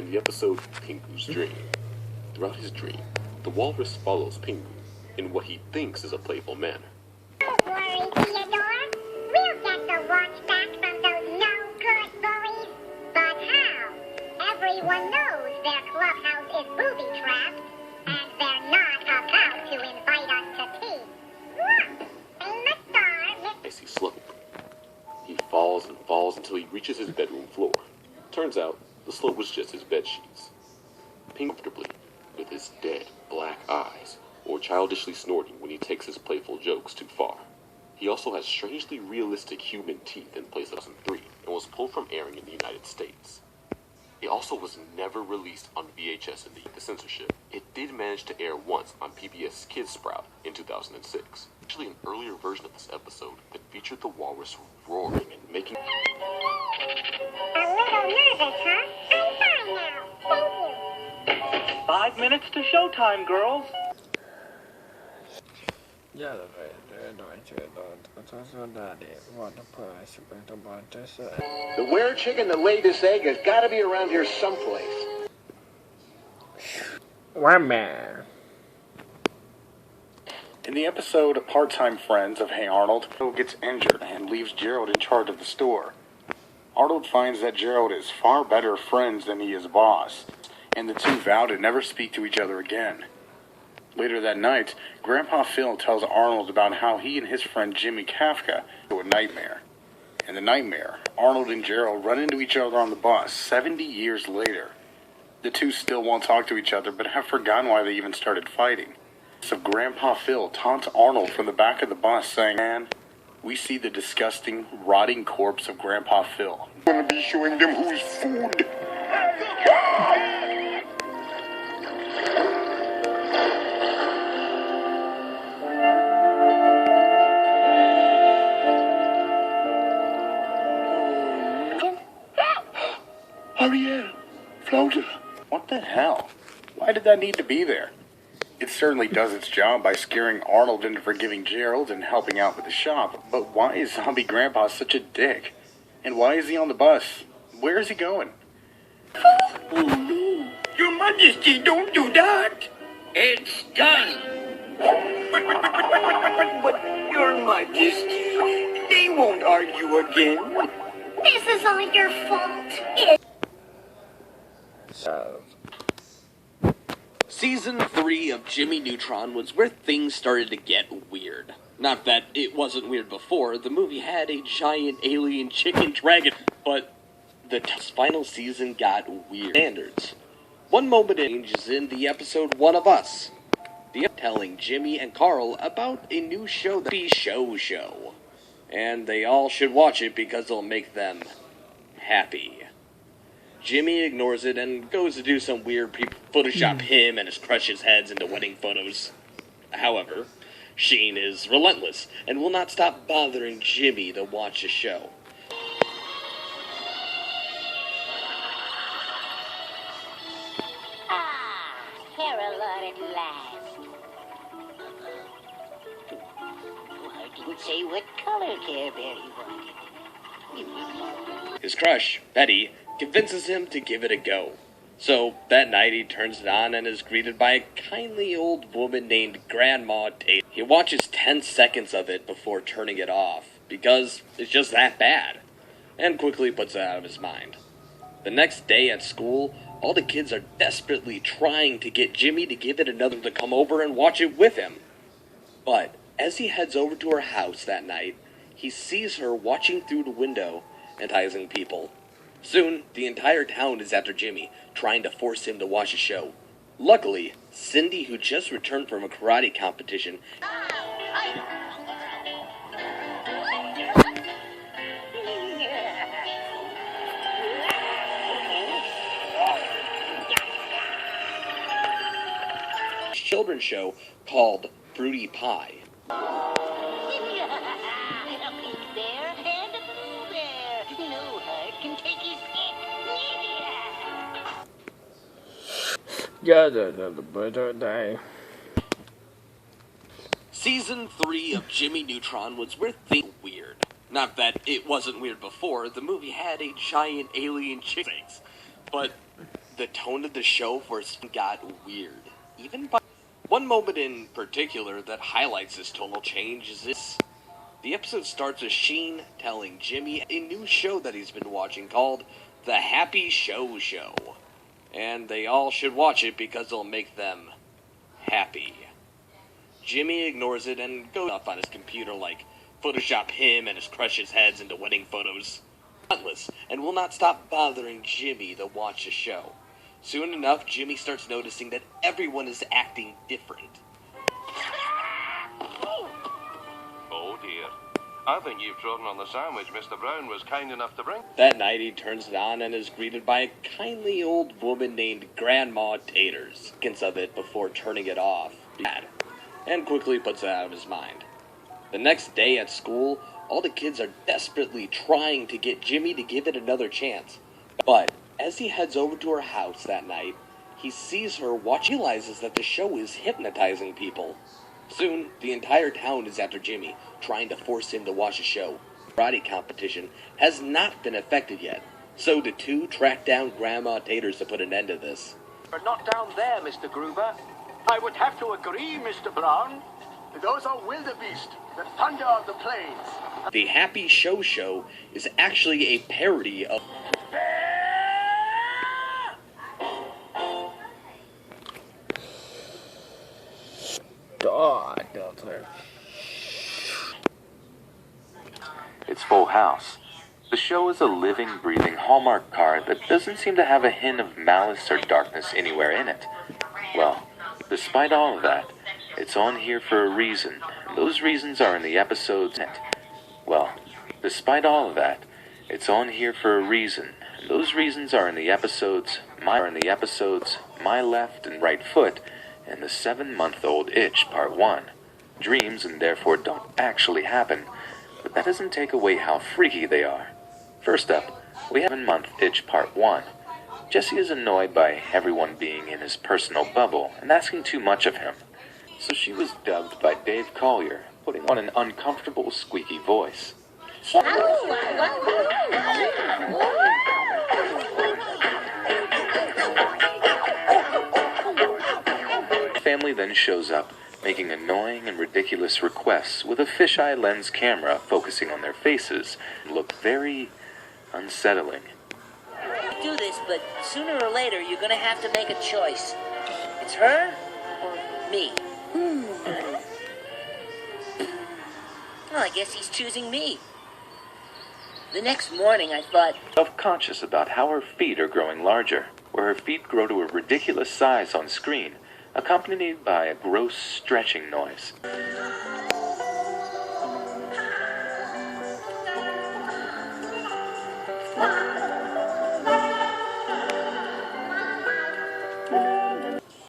the episode Pingu's Dream. Throughout his dream, the walrus follows Pingu in what he thinks is a playful manner. Don't worry, Theodore. We'll get the watch back from those no-good bullies. But how? Everyone knows their clubhouse is booby-trapped, and they're not about to invite us to tea. Look! Famous star, Icy slope. He falls and falls until he reaches his bedroom floor. Turns out, the slope was just his bed sheets. Pingu comfortably, with his dead black eyes, or childishly snorting when he takes his playful jokes too far. He also has strangely realistic human teeth in place of 2003 and was pulled from airing in the United States. It also was never released on VHS in the censorship. It did manage to air once on PBS Kids Sprout in 2006. Actually, an earlier version of this episode that featured the walrus roaring and making... a little nervous, huh? I'm fine now. Thank you. 5 minutes to showtime, girls. The were-chicken that laid this egg has got to be around here someplace. Man. In the episode Part-Time Friends of Hey Arnold, Gerald gets injured and leaves Gerald in charge of the store. Arnold finds that Gerald is far better friends than he is boss, and the two vow to never speak to each other again. Later that night, Grandpa Phil tells Arnold about how he and his friend Jimmy Kafka do a nightmare. In the nightmare, Arnold and Gerald run into each other on the bus 70 years later. The two still won't talk to each other, but have forgotten why they even started fighting. So Grandpa Phil taunts Arnold from the back of the bus, saying, "Man, we see the disgusting, rotting corpse of Grandpa Phil. I'm gonna be showing them who's food." Ariel, Floater. What the hell? Why did that need to be there? It certainly does its job by scaring Arnold into forgiving Gerald and helping out with the shop, but why is Zombie Grandpa such a dick? And why is he on the bus? Where is he going? Oh no! Your Majesty, don't do that! It's done! But Your Majesty, they won't argue again. This is all your fault. Season 3 of Jimmy Neutron was where things started to get weird. Not that it wasn't weird before, the movie had a giant alien chicken dragon, but the final season got weird. Standards. One moment changes in the episode One of Us. Telling Jimmy and Carl about a new show, the Show. And they all should watch it because it'll make them happy. Jimmy ignores it and goes to do some weird Photoshop him and his crush's heads into wedding photos. However, Sheen is relentless and will not stop bothering Jimmy to watch the show. Ah, Carolyn at last. I didn't say what color Care Bear you wanted. His crush, Betty, convinces him to give it a go. So, that night he turns it on and is greeted by a kindly old woman named Grandma Tate. He watches 10 seconds of it before turning it off, because it's just that bad, and quickly puts it out of his mind. The next day at school, all the kids are desperately trying to get Jimmy to give it another to come over and watch it with him. But, as he heads over to her house that night, he sees her watching through the window, enticing people. Soon, the entire town is after Jimmy, trying to force him to watch a show. Luckily, Cindy, who just returned from a karate competition, children's show called Fruity Pie. Season 3 of Jimmy Neutron was where things were weird. Not that it wasn't weird before, the movie had a giant alien chicken, but the tone of the show first got weird. Even by one moment in particular that highlights this tonal change is this. The episode starts with Sheen telling Jimmy a new show that he's been watching called The Happy Show Show. And they all should watch it because it'll make them happy. Jimmy ignores it and goes off on his computer like Photoshop him and his crush's heads into wedding photos. Relentless, and will not stop bothering Jimmy to watch the show. Soon enough, Jimmy starts noticing that everyone is acting different. Oh dear. I think you've trodden on the sandwich Mr. Brown was kind enough to bring. That night, he turns it on and is greeted by a kindly old woman named Grandma Taters. Seconds of it before turning it off, and quickly puts it out of his mind. The next day at school, all the kids are desperately trying to get Jimmy to give it another chance. But as he heads over to her house that night, he sees her watch, realizes that the show is hypnotizing people. Soon, the entire town is after Jimmy, trying to force him to watch the show. The karate competition has not been affected yet, so the two track down Grandma Taters to put an end to this. We're not down there, Mr. Gruber. I would have to agree, Mr. Brown. Those are wildebeest, the thunder of the plains. The Happy Show Show is actually a parody of... It's Full House. The show is a living, breathing Hallmark card that doesn't seem to have a hint of malice or darkness anywhere in it. Well, despite all of that, it's on here for a reason, and those reasons are in the episodes in it. Well, despite all of that, it's on here for a reason, and those reasons are in the episodes My Left and Right Foot and The 7-Month-Old Itch Part 1. Dreams and therefore don't actually happen, but that doesn't take away how freaky they are. First up, we have 7-Month Itch Part 1. Jesse is annoyed by everyone being in his personal bubble and asking too much of him. So she was dubbed by Dave Collier, putting on an uncomfortable, squeaky voice. Family then shows up, making annoying and ridiculous requests with a fisheye lens camera focusing on their faces and look very unsettling. Do this, but sooner or later you're gonna have to make a choice. It's her or me. Well, I guess he's choosing me. The next morning I thought, Self-conscious about how her feet are growing larger, where her feet grow to a ridiculous size on screen, accompanied by a gross stretching noise.